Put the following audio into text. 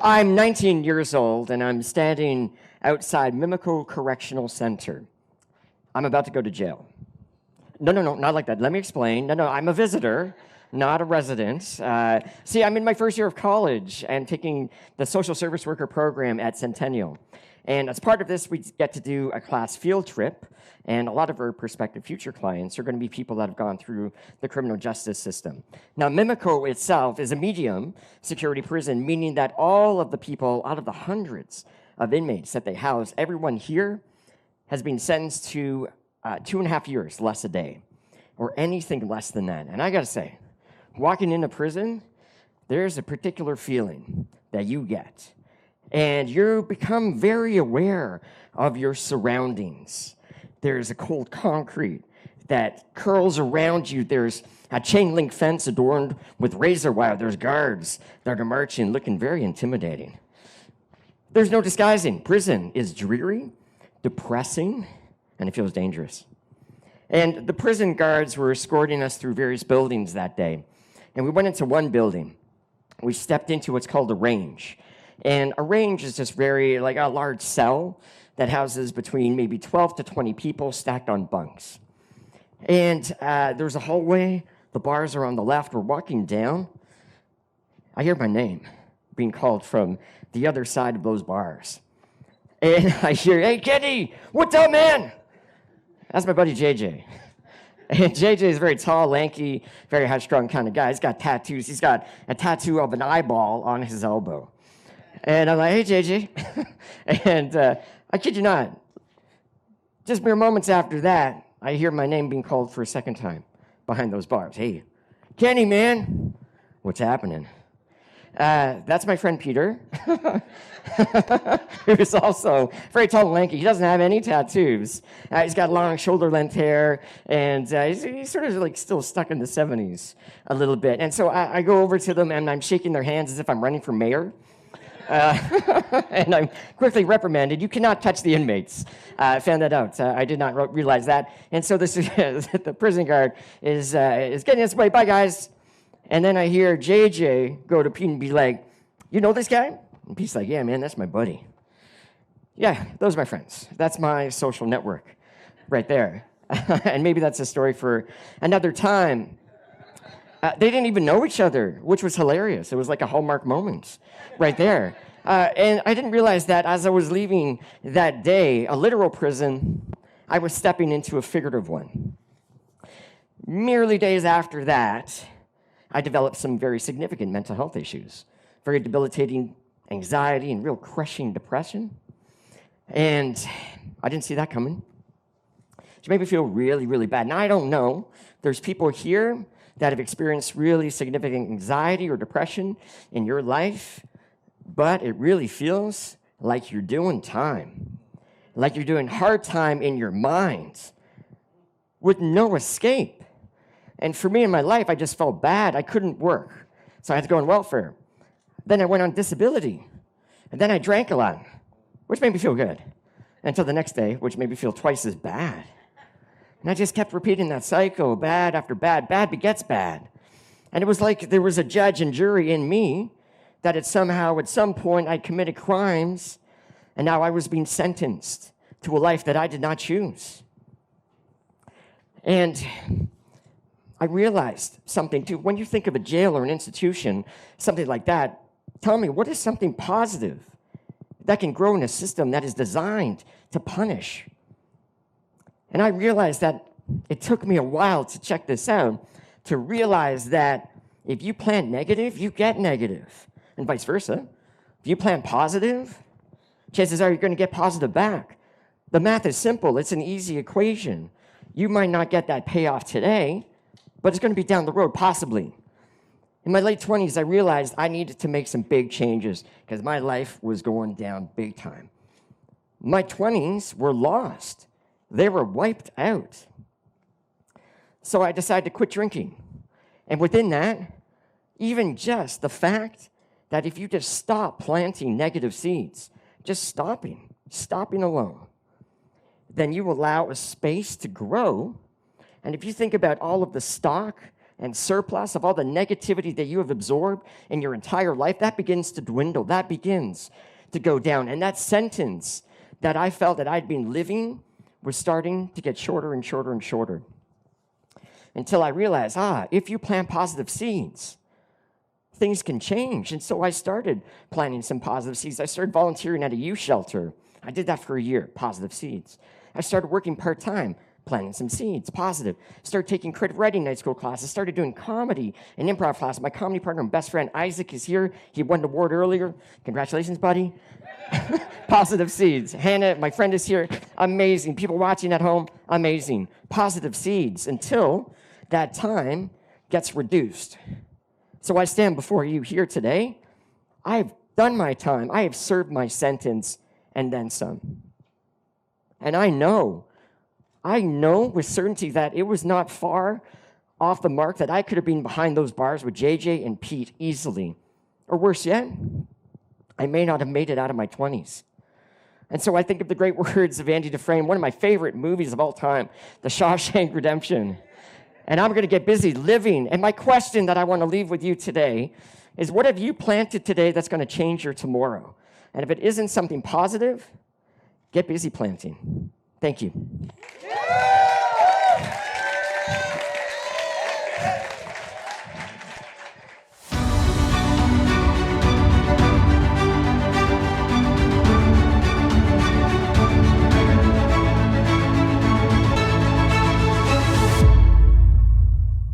I'm 19 years old, and I'm standing outside Mimico Correctional Center. I'm about to go to jail. No, not like that. Let me explain. No, I'm a visitor, not a resident. See, I'm in my first year of college and taking the social service worker program at Centennial. And as part of this, we get to do a class field trip, and a lot of our prospective future clients are going to be people that have gone through the criminal justice system. Now, Mimico itself is a medium security prison, meaning that all of the people out of the hundreds of inmates that they house, everyone here has been sentenced to 2.5 years less a day, or anything less than that. And I gotta say, walking into prison, there's a particular feeling that you get. And you become very aware of your surroundings. There's a cold concrete that curls around you. There's a chain link fence adorned with razor wire. There's guards that are marching, looking very intimidating. There's no disguising. Prison is dreary, depressing, and it feels dangerous. And the prison guards were escorting us through various buildings that day. And we went into one building. We stepped into what's called a range. And a range is just like a large cell that houses between maybe 12 to 20 people stacked on bunks. And there's a hallway. The bars are on the left. We're walking down. I hear my name being called from the other side of those bars. And I hear, "Hey, Kenny, what's up, man?" That's my buddy, JJ. And JJ is a very tall, lanky, very high-strung kind of guy. He's got tattoos. He's got a tattoo of an eyeball on his elbow. And I'm like, "Hey, JJ." And I kid you not, just mere moments after that, I hear my name being called for a second time behind those bars. "Hey, Kenny, man, what's happening?" That's my friend Peter, who's also very tall and lanky. He doesn't have any tattoos. He's got long shoulder-length hair, and he's sort of like still stuck in the 70s a little bit. And so I go over to them, and I'm shaking their hands as if I'm running for mayor. And I'm quickly reprimanded. "You cannot touch the inmates." I found that out. I did not realize that. And so the prison guard is getting his way. "Bye, guys." And then I hear JJ go to Pete and be like, "You know this guy?" And Pete's like, "Yeah, man, that's my buddy." Yeah, those are my friends. That's my social network right there. And maybe that's a story for another time. They didn't even know each other, which was hilarious. It was like a Hallmark moment right there. And I didn't realize that as I was leaving that day, a literal prison, I was stepping into a figurative one. Merely days after that, I developed some very significant mental health issues, very debilitating anxiety and real crushing depression. And I didn't see that coming. It made me feel really, really bad. Now, I don't know. There's people here that have experienced really significant anxiety or depression in your life, but it really feels like you're doing time, like you're doing hard time in your mind with no escape. And for me in my life, I just felt bad. I couldn't work, so I had to go on welfare. Then I went on disability, and then I drank a lot, which made me feel good, until the next day, which made me feel twice as bad. And I just kept repeating that cycle, bad after bad. Bad begets bad. And it was like there was a judge and jury in me that had somehow, at some point, I committed crimes, and now I was being sentenced to a life that I did not choose. And I realized something, too. When you think of a jail or an institution, something like that, tell me, what is something positive that can grow in a system that is designed to punish? And I realized that it took me a while to check this out, to realize that if you plant negative, you get negative, and vice versa. If you plant positive, chances are you're going to get positive back. The math is simple. It's an easy equation. You might not get that payoff today, but it's going to be down the road, possibly. In my late 20s, I realized I needed to make some big changes because my life was going down big time. My 20s were lost. They were wiped out. So I decided to quit drinking. And within that, even just the fact that if you just stop planting negative seeds, just stopping alone, then you allow a space to grow. And if you think about all of the stock and surplus of all the negativity that you have absorbed in your entire life, that begins to dwindle. That begins to go down. And that sentence that I felt that I'd been living was starting to get shorter and shorter and shorter. Until I realized, if you plant positive seeds, things can change. And so I started planting some positive seeds. I started volunteering at a youth shelter. I did that for a year, positive seeds. I started working part-time, planting some seeds, positive. Started taking creative writing night school classes. Started doing comedy and improv classes. My comedy partner and best friend, Isaac, is here. He won an award earlier. Congratulations, buddy. Positive seeds. Hannah, my friend, is here. Amazing. People watching at home, amazing. Positive seeds until that time gets reduced. So I stand before you here today. I've done my time. I have served my sentence and then some. And I know with certainty that it was not far off the mark, that I could have been behind those bars with JJ and Pete easily. Or worse yet, I may not have made it out of my 20s. And so I think of the great words of Andy Dufresne, one of my favorite movies of all time, The Shawshank Redemption. And I'm going to get busy living. And my question that I want to leave with you today is, what have you planted today that's going to change your tomorrow? And if it isn't something positive, get busy planting. Thank you.